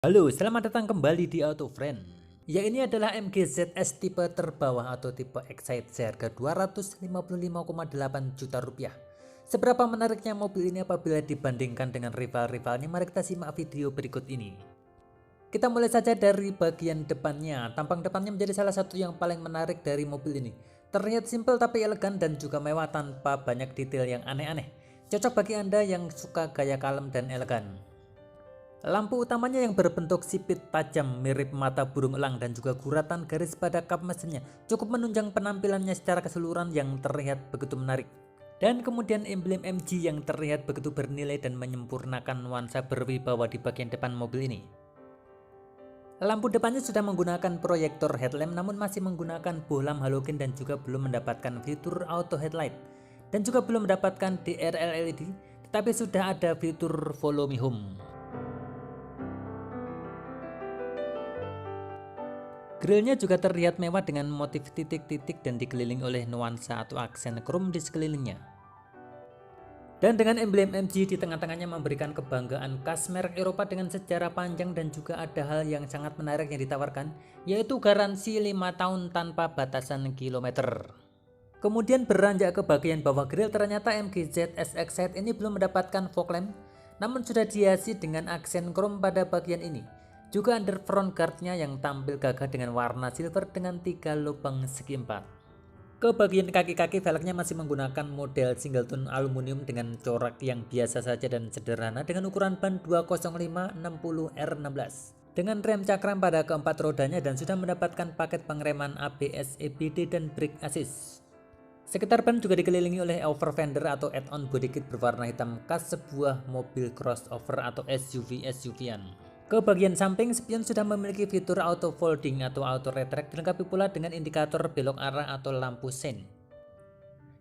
Halo, selamat datang kembali di AutoFriend. Ya, ini adalah MG ZS tipe terbawah atau tipe Excite seharga 255,8 juta rupiah. Seberapa menariknya mobil ini apabila dibandingkan dengan rival-rivalnya? Mari kita simak video berikut ini. Kita mulai saja dari bagian depannya. Tampang depannya menjadi salah satu yang paling menarik dari mobil ini. Terlihat simpel tapi elegan dan juga mewah tanpa banyak detail yang aneh-aneh. Cocok bagi Anda yang suka gaya kalem dan elegan. Lampu utamanya yang berbentuk sipit tajam mirip mata burung elang dan juga guratan garis pada kap mesinnya cukup menunjang penampilannya secara keseluruhan yang terlihat begitu menarik. Dan kemudian emblem MG yang terlihat begitu bernilai dan menyempurnakan nuansa berwibawa di bagian depan mobil ini. Lampu depannya sudah menggunakan proyektor headlamp namun masih menggunakan bohlam halogen dan juga belum mendapatkan fitur auto headlight. Dan juga belum mendapatkan DRL LED, tetapi sudah ada fitur follow me home. Grillnya juga terlihat mewah dengan motif titik-titik dan dikelilingi oleh nuansa atau aksen krom di sekelilingnya. Dan dengan emblem MG di tengah-tengahnya memberikan kebanggaan khas merek Eropa dengan sejarah panjang dan juga ada hal yang sangat menarik yang ditawarkan, yaitu garansi 5 tahun tanpa batasan kilometer. Kemudian beranjak ke bagian bawah grill, ternyata MG ZS Excite ini belum mendapatkan fog lamp, namun sudah dihiasi dengan aksen krom pada bagian ini. Juga under front guardnya yang tampil gagah dengan warna silver dengan 3 lubang segi 4. Ke bagian kaki-kaki velgnya masih menggunakan model singleton aluminium dengan corak yang biasa saja dan sederhana dengan ukuran ban 205/60R16. Dengan rem cakram pada keempat rodanya dan sudah mendapatkan paket pengereman ABS, EBD dan brake assist. Sekitar ban juga dikelilingi oleh over fender atau add-on bodykit berwarna hitam khas sebuah mobil crossover atau SUV-SUV-an. Ke bagian samping, spion sudah memiliki fitur auto folding atau auto retract dilengkapi pula dengan indikator belok arah atau lampu sein.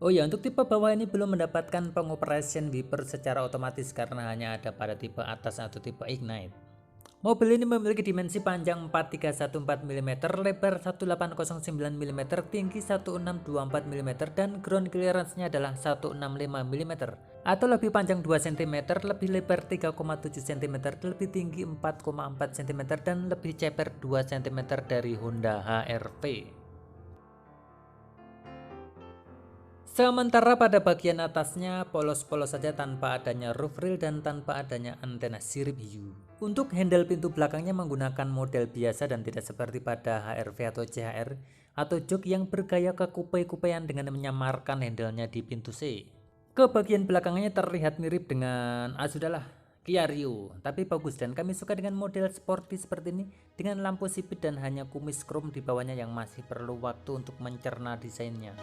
Oh ya, untuk tipe bawah ini belum mendapatkan pengoperasian wiper secara otomatis karena hanya ada pada tipe atas atau tipe Ignite. Mobil ini memiliki dimensi panjang 4314 mm, lebar 1809 mm, tinggi 1624 mm, dan ground clearance-nya adalah 165 mm, atau lebih panjang 2 cm, lebih lebar 3,7 cm, lebih tinggi 4,4 cm, dan lebih ceper 2 cm dari Honda HR-V. Sementara pada bagian atasnya polos-polos saja tanpa adanya roof rail dan tanpa adanya antena sirip hiu. Untuk handle pintu belakangnya menggunakan model biasa dan tidak seperti pada HR-V atau CHR atau jok yang bergaya kekupai-kupaian dengan menyamarkan handle-nya di pintu C. Ke bagian belakangnya terlihat mirip dengan sudahlah, Kia Rio, tapi bagus dan kami suka dengan model sporty seperti ini dengan lampu sipit dan hanya kumis chrome di bawahnya yang masih perlu waktu untuk mencerna desainnya.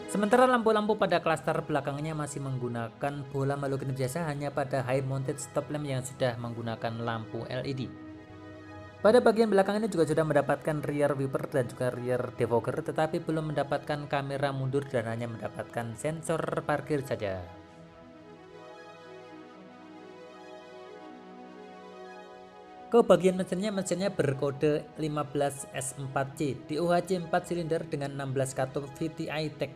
Sementara lampu-lampu pada klaster belakangnya masih menggunakan bohlam halogen biasa hanya pada high mounted stop lamp yang sudah menggunakan lampu LED. Pada bagian belakang ini juga sudah mendapatkan rear wiper dan juga rear defogger, tetapi belum mendapatkan kamera mundur dan hanya mendapatkan sensor parkir saja. Ke bagian mesinnya berkode 15S4C, DOHC 4 silinder dengan 16 katup VTI Tech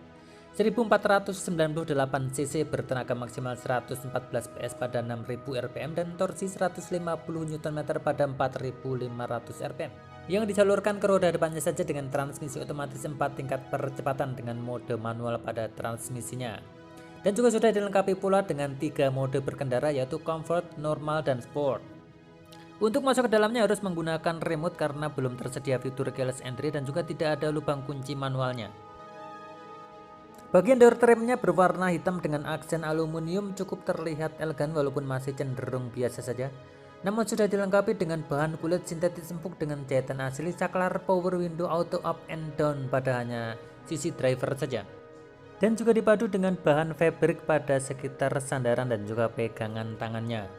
1498 cc, bertenaga maksimal 114 PS pada 6000 rpm dan torsi 150 Nm pada 4500 rpm, yang disalurkan ke roda depannya saja dengan transmisi otomatis 4 tingkat percepatan dengan mode manual pada transmisinya. Dan juga sudah dilengkapi pula dengan 3 mode berkendara, yaitu Comfort, Normal, dan Sport. Untuk masuk ke dalamnya harus menggunakan remote karena belum tersedia fitur keyless entry dan juga tidak ada lubang kunci manualnya. Bagian door trimnya berwarna hitam dengan aksen aluminium, cukup terlihat elegan walaupun masih cenderung biasa saja. Namun sudah dilengkapi dengan bahan kulit sintetis empuk dengan jahitan asli, saklar power window auto up and down pada hanya sisi driver saja. Dan juga dipadu dengan bahan fabric pada sekitar sandaran dan juga pegangan tangannya.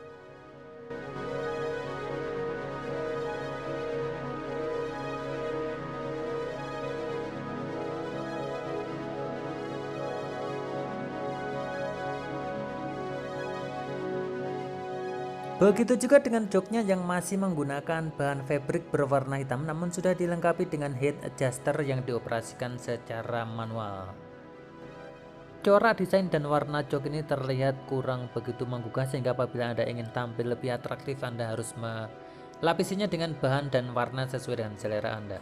Begitu juga dengan joknya yang masih menggunakan bahan fabric berwarna hitam namun sudah dilengkapi dengan head adjuster yang dioperasikan secara manual. Corak desain dan warna jok ini terlihat kurang begitu menggugah sehingga apabila Anda ingin tampil lebih atraktif Anda harus melapisinya dengan bahan dan warna sesuai dengan selera Anda.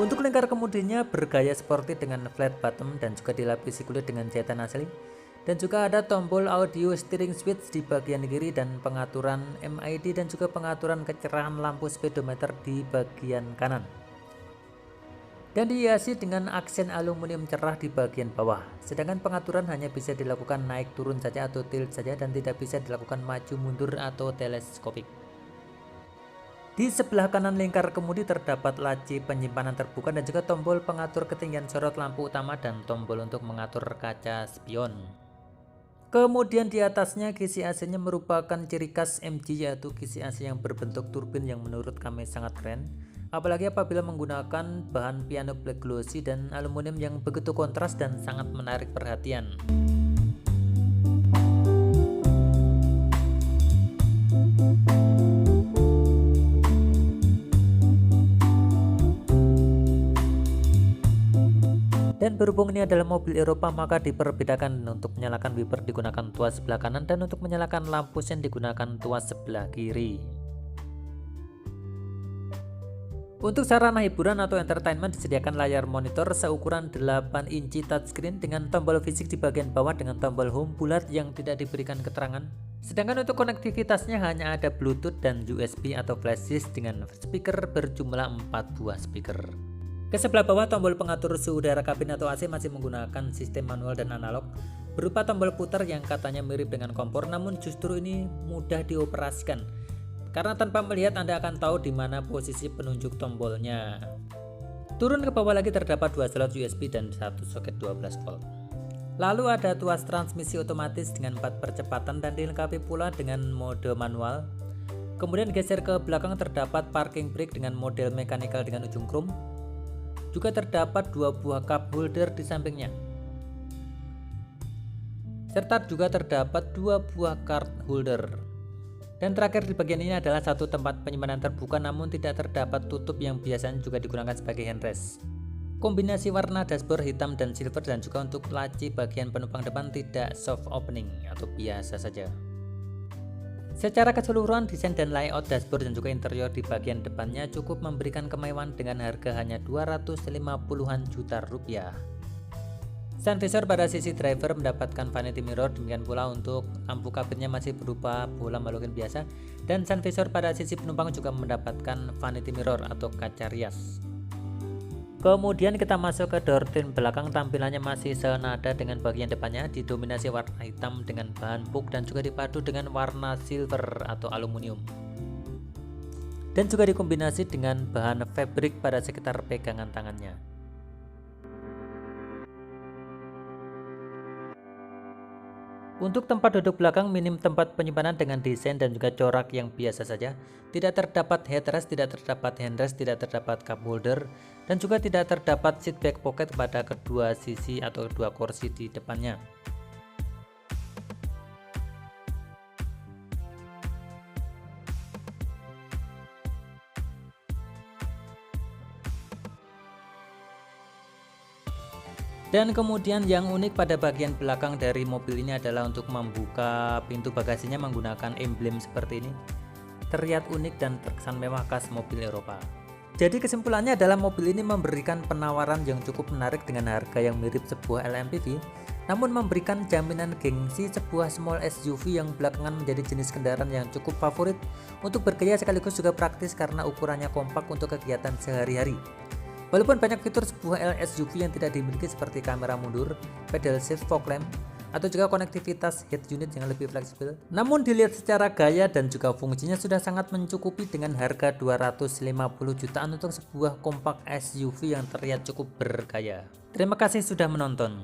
Untuk lingkar kemudinya bergaya sporty dengan flat bottom dan juga dilapisi kulit dengan jahitan asli. Dan juga ada tombol audio steering switch di bagian kiri dan pengaturan MID dan juga pengaturan kecerahan lampu speedometer di bagian kanan. Dan dihiasi dengan aksen aluminium cerah di bagian bawah. Sedangkan pengaturan hanya bisa dilakukan naik turun saja atau tilt saja dan tidak bisa dilakukan maju mundur atau teleskopik. Di sebelah kanan lingkar kemudi terdapat laci penyimpanan terbuka dan juga tombol pengatur ketinggian sorot lampu utama dan tombol untuk mengatur kaca spion. Kemudian di atasnya kisi AC-nya merupakan ciri khas MG, yaitu kisi AC yang berbentuk turbin yang menurut kami sangat keren. Apalagi apabila menggunakan bahan piano black glossy dan aluminium yang begitu kontras dan sangat menarik perhatian. Dan berhubung ini adalah mobil Eropa maka diperbedakan, untuk menyalakan wiper digunakan tuas sebelah kanan dan untuk menyalakan lampu sen digunakan tuas sebelah kiri. Untuk sarana hiburan atau entertainment disediakan layar monitor seukuran 8 inci touchscreen dengan tombol fisik di bagian bawah dengan tombol home bulat yang tidak diberikan keterangan. Sedangkan untuk konektivitasnya hanya ada Bluetooth dan USB atau flash disk dengan speaker berjumlah 4 buah speaker. Ke sebelah bawah tombol pengatur suhu udara kabin atau AC masih menggunakan sistem manual dan analog berupa tombol putar yang katanya mirip dengan kompor, namun justru ini mudah dioperasikan karena tanpa melihat Anda akan tahu di mana posisi penunjuk tombolnya. Turun ke bawah lagi terdapat 2 slot USB dan 1 soket 12 volt. Lalu ada tuas transmisi otomatis dengan 4 percepatan dan dilengkapi pula dengan mode manual. Kemudian geser ke belakang terdapat parking brake dengan model mechanical dengan ujung krom. Juga terdapat 2 buah cup holder di sampingnya. Serta juga terdapat 2 buah card holder. Dan terakhir di bagian ini adalah satu tempat penyimpanan terbuka namun tidak terdapat tutup yang biasanya juga digunakan sebagai handrest. Kombinasi warna dashboard hitam dan silver dan juga untuk laci bagian penumpang depan tidak soft opening atau biasa saja. Secara keseluruhan desain dan layout dashboard dan juga interior di bagian depannya cukup memberikan kemewahan dengan harga hanya 250-an juta rupiah. Sun visor pada sisi driver mendapatkan vanity mirror, demikian pula untuk lampu kabinnya masih berupa bola halogen biasa, dan sun visor pada sisi penumpang juga mendapatkan vanity mirror atau kaca rias. Kemudian kita masuk ke door trim belakang, tampilannya masih senada dengan bagian depannya, didominasi warna hitam dengan bahan puk dan juga dipadu dengan warna silver atau aluminium. Dan juga dikombinasi dengan bahan fabric pada sekitar pegangan tangannya. Untuk tempat duduk belakang minim tempat penyimpanan dengan desain dan juga corak yang biasa saja. Tidak terdapat headrest, tidak terdapat handrest, tidak terdapat cup holder, dan juga tidak terdapat seat back pocket pada kedua sisi atau kedua kursi di depannya. Dan kemudian yang unik pada bagian belakang dari mobil ini adalah untuk membuka pintu bagasinya menggunakan emblem seperti ini. Terlihat unik dan terkesan mewah khas mobil Eropa. Jadi kesimpulannya adalah mobil ini memberikan penawaran yang cukup menarik dengan harga yang mirip sebuah LMPV, namun memberikan jaminan gengsi sebuah small SUV yang belakangan menjadi jenis kendaraan yang cukup favorit untuk bergaya sekaligus juga praktis karena ukurannya kompak untuk kegiatan sehari-hari. Walaupun banyak fitur sebuah LSUV yang tidak dimiliki seperti kamera mundur, pedal shift fog lamp, atau juga konektivitas head unit yang lebih fleksibel, namun dilihat secara gaya dan juga fungsinya sudah sangat mencukupi dengan harga 250 jutaan untuk sebuah kompak SUV yang terlihat cukup bergaya. Terima kasih sudah menonton.